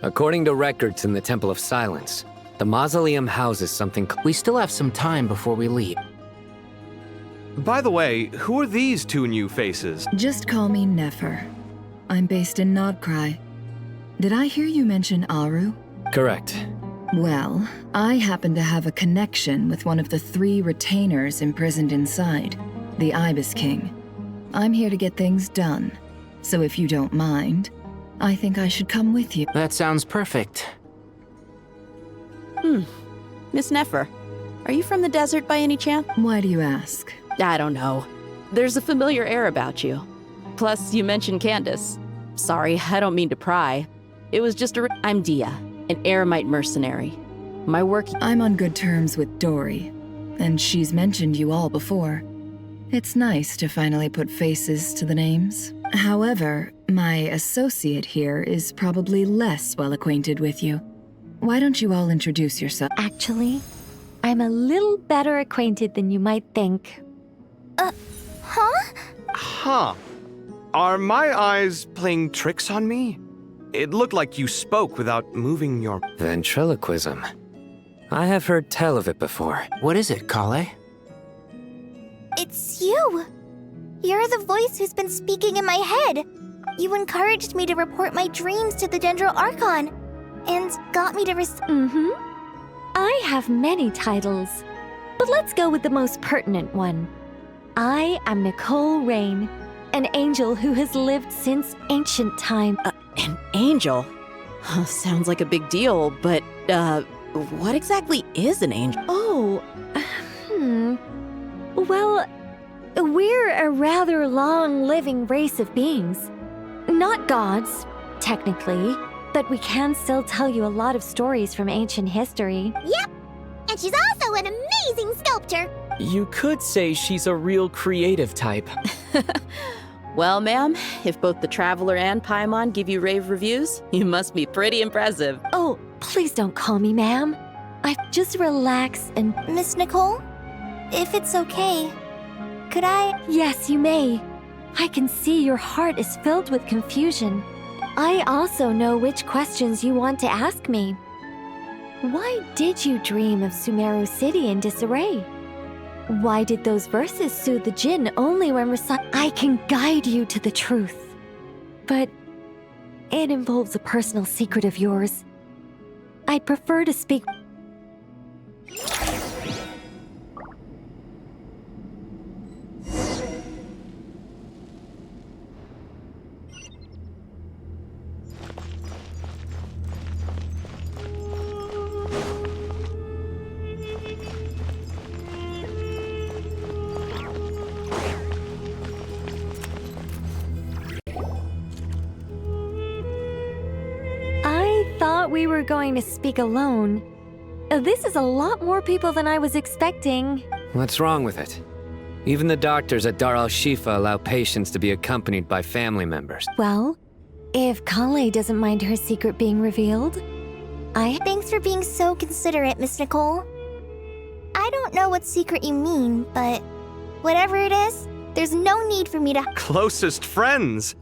According to records in the Temple of Silence, the mausoleum houses something. We still have some time before we leave. By the way, who are these two new faces? Just call me Nefer. I'm based in Nodcry. Did I hear you mention Aru? Correct. Well, I happen to have a connection with one of the 3 retainers imprisoned inside, the Ibis King. I'm here to get things done, so if you don't mind, I think I should come with you. That sounds perfect. Miss Nefer, are you from the desert by any chance? Why do you ask? I don't know. There's a familiar air about you. Plus, you mentioned Candace. Sorry, I don't mean to pry. It was just I'm Dia, an Eremite mercenary. My work... I'm on good terms with Dory, and she's mentioned you all before. It's nice to finally put faces to the names. However, my associate here is probably less well acquainted with you. Why don't you all introduce yourself? Actually, I'm a little better acquainted than you might think. Huh? Huh. Are my eyes playing tricks on me? It looked like you spoke without moving your... Ventriloquism. I have heard tell of it before. What is it, Kale? It's you! You're the voice who's been speaking in my head. You encouraged me to report my dreams to the General Archon, and got me to I have many titles, but let's go with the most pertinent one. I am Nicole Rain, an angel who has lived since ancient time. An angel? Sounds like a big deal, but, what exactly is an angel? Oh, Well, we're a rather long-living race of beings. Not gods, technically, but we can still tell you a lot of stories from ancient history. Yep! And she's also an amazing sculptor! You could say she's a real creative type. Well, ma'am, if both the Traveler and Paimon give you rave reviews, you must be pretty impressive. Oh, please don't call me ma'am. Just relax and... Miss Nicole? If it's okay, could I... Yes, you may. I can see your heart is filled with confusion. I also know which questions you want to ask me. Why did you dream of Sumeru City in disarray? Why did those verses soothe the Jinn only when recited? I can guide you to the truth. But it involves a personal secret of yours. I'd prefer to speak... We were going to speak alone. This is a lot more people than I was expecting. What's wrong with it? Even the doctors at Dar al-Shifa allow patients to be accompanied by family members. Well, if Kale doesn't mind her secret being revealed, Thanks for being so considerate, Miss Nicole. I don't know what secret you mean, but whatever it is, there's no need for me to... Closest friends!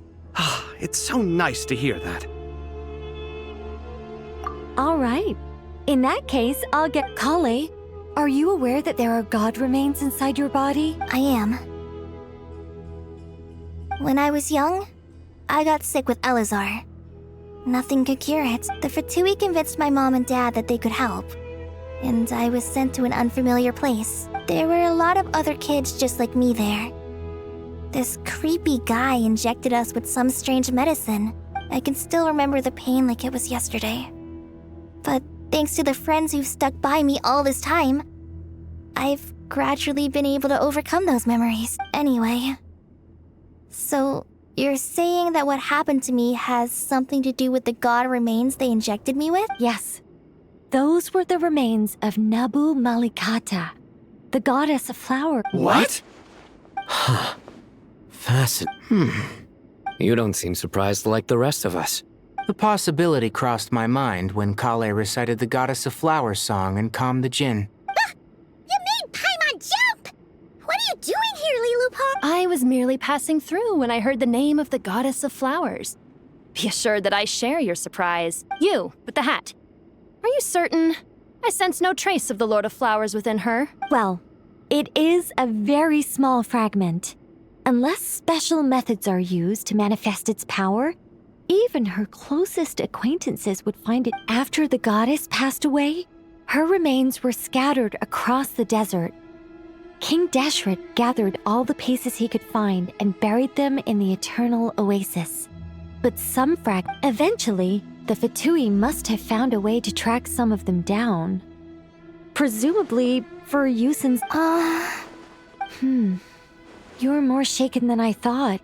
It's so nice to hear that. All right. In that case, I'll get... Kale, are you aware that there are god remains inside your body? I am. When I was young, I got sick with Elazar. Nothing could cure it. The Fatui convinced my mom and dad that they could help, and I was sent to an unfamiliar place. There were a lot of other kids just like me there. This creepy guy injected us with some strange medicine. I can still remember the pain like it was yesterday. But thanks to the friends who've stuck by me all this time, I've gradually been able to overcome those memories. Anyway, so you're saying that what happened to me has something to do with the god remains they injected me with? Yes. Those were the remains of Nabu Malikata, the goddess of flowers. What? Huh. Fascinating. You don't seem surprised like the rest of us. The possibility crossed my mind when Kale recited the Goddess of Flowers song and calmed the Jinn. You made Paimon jump! What are you doing here, Lilupar? I was merely passing through when I heard the name of the Goddess of Flowers. Be assured that I share your surprise. You, with the hat. Are you certain? I sense no trace of the Lord of Flowers within her. Well, it is a very small fragment. Unless special methods are used to manifest its power, even her closest acquaintances would find it. After the goddess passed away, her remains were scattered across the desert. King Deshret gathered all the pieces he could find and buried them in the eternal oasis. But some eventually, the Fatui must have found a way to track some of them down. Presumably for use in... You're more shaken than I thought.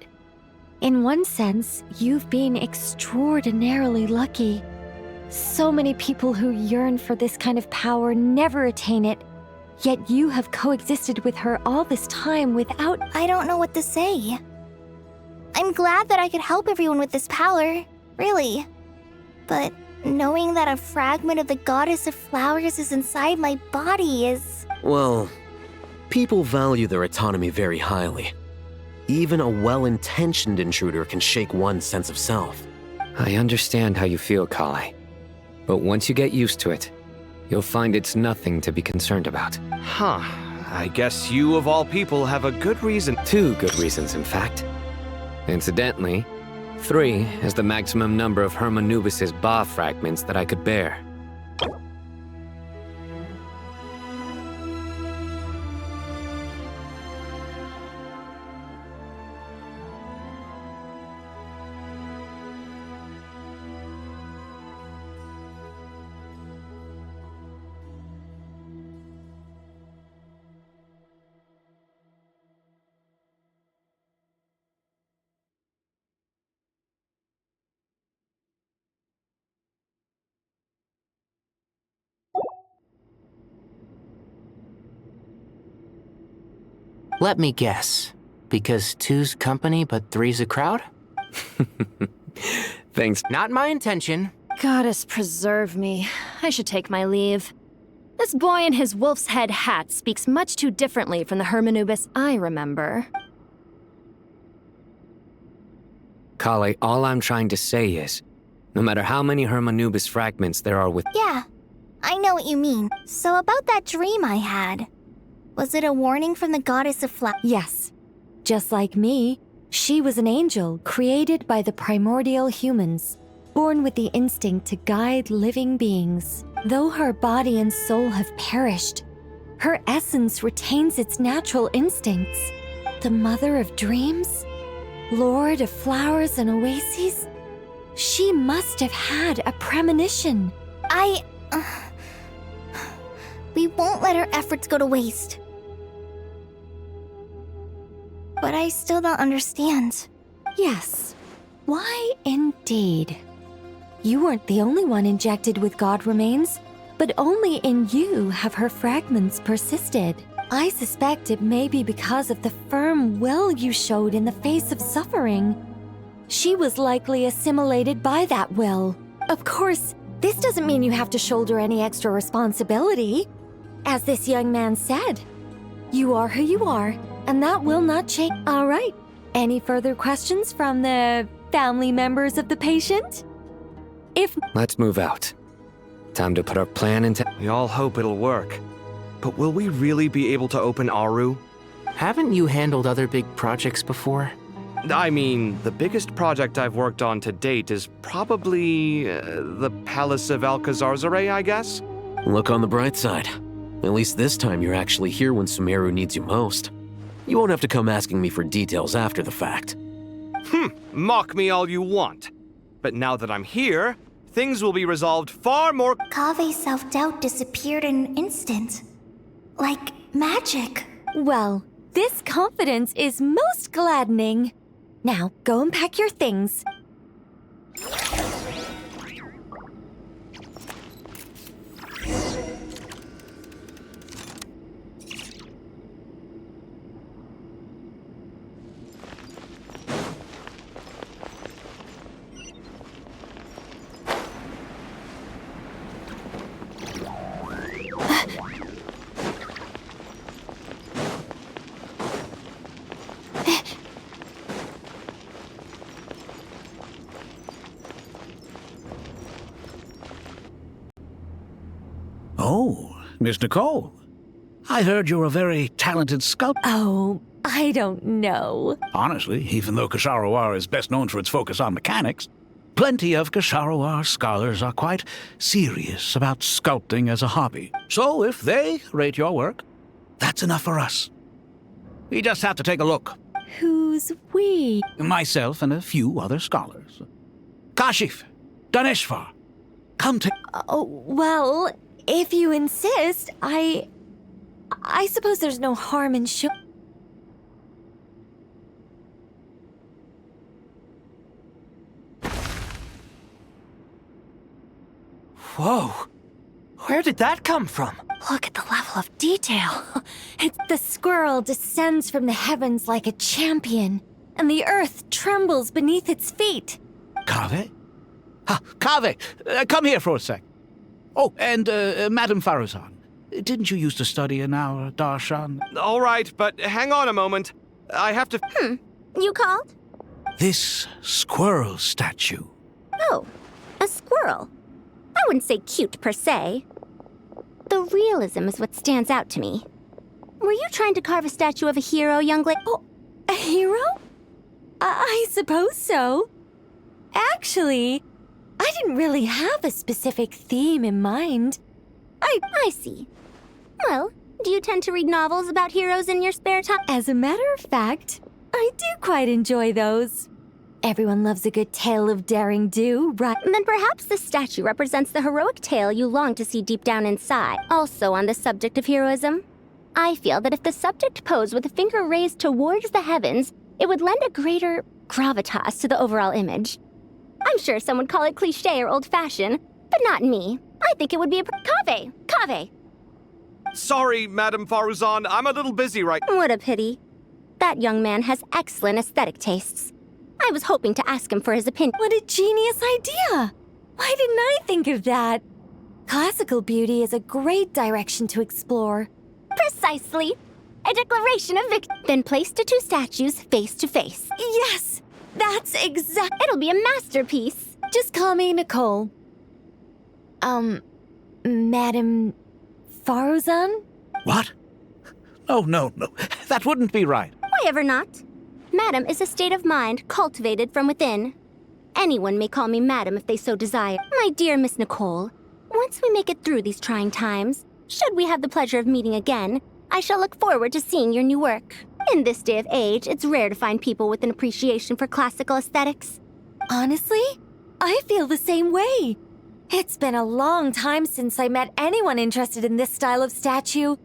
In one sense, you've been extraordinarily lucky. So many people who yearn for this kind of power never attain it, yet you have coexisted with her all this time without... I don't know what to say. I'm glad that I could help everyone with this power, really. But knowing that a fragment of the Goddess of Flowers is inside my body is... Well, people value their autonomy very highly. Even a well-intentioned intruder can shake one's sense of self. I understand how you feel, Kale. But once you get used to it, you'll find it's nothing to be concerned about. Huh. I guess you, of all people, have a good reason. 2 good reasons, in fact. Incidentally, 3 is the maximum number of Hermanubis' Ba fragments that I could bear. Let me guess. Because 2's company, but 3's a crowd? Thanks. Not my intention. Goddess preserve me. I should take my leave. This boy in his wolf's head hat speaks much too differently from the Hermanubis I remember. Kale, all I'm trying to say is, no matter how many Hermanubis fragments there are with... Yeah, I know what you mean. So about that dream I had, was it a warning from the Goddess of Flowers? Yes. Just like me, she was an angel created by the primordial humans, born with the instinct to guide living beings. Though her body and soul have perished, her essence retains its natural instincts. The mother of dreams? Lord of flowers and oases? She must have had a premonition. We won't let her efforts go to waste. But I still don't understand. Yes. Why indeed? You weren't the only one injected with god remains, but only in you have her fragments persisted. I suspect it may be because of the firm will you showed in the face of suffering. She was likely assimilated by that will. Of course, this doesn't mean you have to shoulder any extra responsibility. As this young man said, you are who you are, and that will not change. All right. Any further questions from the family members of the patient? Let's move out. Time to put our plan into... We all hope it'll work. But will we really be able to open Aru? Haven't you handled other big projects before? I mean, the biggest project I've worked on to date is probably the Palace of Alcazarzaray, I guess? Look on the bright side. At least this time you're actually here when Sumeru needs you most. You won't have to come asking me for details after the fact. Mock me all you want. But now that I'm here, things will be resolved far more... Kave's self-doubt disappeared in an instant. Like magic. Well, this confidence is most gladdening. Now, go and pack your things. Miss Nicole, I heard you're a very talented sculptor. Oh, I don't know. Honestly, even though Kasharawar is best known for its focus on mechanics, plenty of Kasharawar scholars are quite serious about sculpting as a hobby. So if they rate your work, that's enough for us. We just have to take a look. Who's we? Myself and a few other scholars. Kashif, Daneshvar, come to... Oh, well, if you insist, I suppose there's no harm in Whoa! Where did that come from? Look at the level of detail. The squirrel descends from the heavens like a champion, and the earth trembles beneath its feet. Kaveh? Kaveh, come here for a sec. Oh, and Madame Faruzan, didn't you used to study in our darshan? All right, but hang on a moment. I have to... You called? This squirrel statue. Oh, a squirrel. I wouldn't say cute per se. The realism is what stands out to me. Were you trying to carve a statue of a hero, young lady? Oh, a hero? I suppose so. Actually, I didn't really have a specific theme in mind. I see. Well, do you tend to read novels about heroes in your spare time? As a matter of fact, I do quite enjoy those. Everyone loves a good tale of daring do, right? Then perhaps this statue represents the heroic tale you long to see deep down inside. Also on the subject of heroism, I feel that if the subject posed with a finger raised towards the heavens, it would lend a greater gravitas to the overall image. I'm sure some would call it cliché or old-fashioned, but not me. I think it would be a... Kaveh! Sorry, Madame Faruzan, I'm a little busy right... What a pity. That young man has excellent aesthetic tastes. I was hoping to ask him for his opinion. What a genius idea! Why didn't I think of that? Classical beauty is a great direction to explore. Precisely. A declaration of victory. Then place the two statues face to face. Yes! That's exact. It'll be a masterpiece. Just call me Nicole. Madame Faruzan? What? Oh, no. That wouldn't be right. Why ever not? Madam is a state of mind cultivated from within. Anyone may call me Madam if they so desire. My dear Miss Nicole, once we make it through these trying times, should we have the pleasure of meeting again, I shall look forward to seeing your new work. In this day of age, it's rare to find people with an appreciation for classical aesthetics. Honestly, I feel the same way. It's been a long time since I met anyone interested in this style of statue.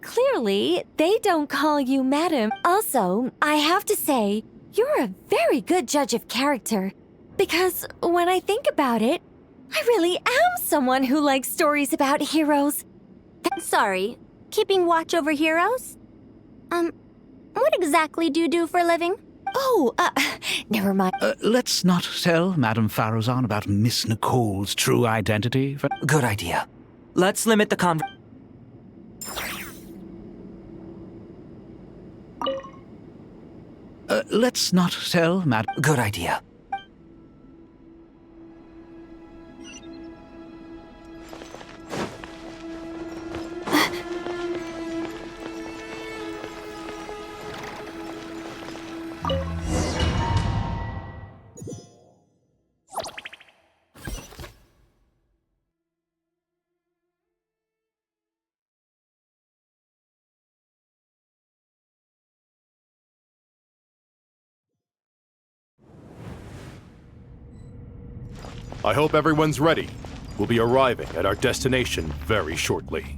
Clearly, they don't call you Madam. Also, I have to say, you're a very good judge of character. Because when I think about it, I really am someone who likes stories about heroes. Sorry, keeping watch over heroes? What exactly do you do for a living? Oh, never mind. Let's not tell Madame Faruzan about Miss Nicole's true identity. Good idea. Let's limit the let's not tell Madame... Good idea. I hope everyone's ready. We'll be arriving at our destination very shortly.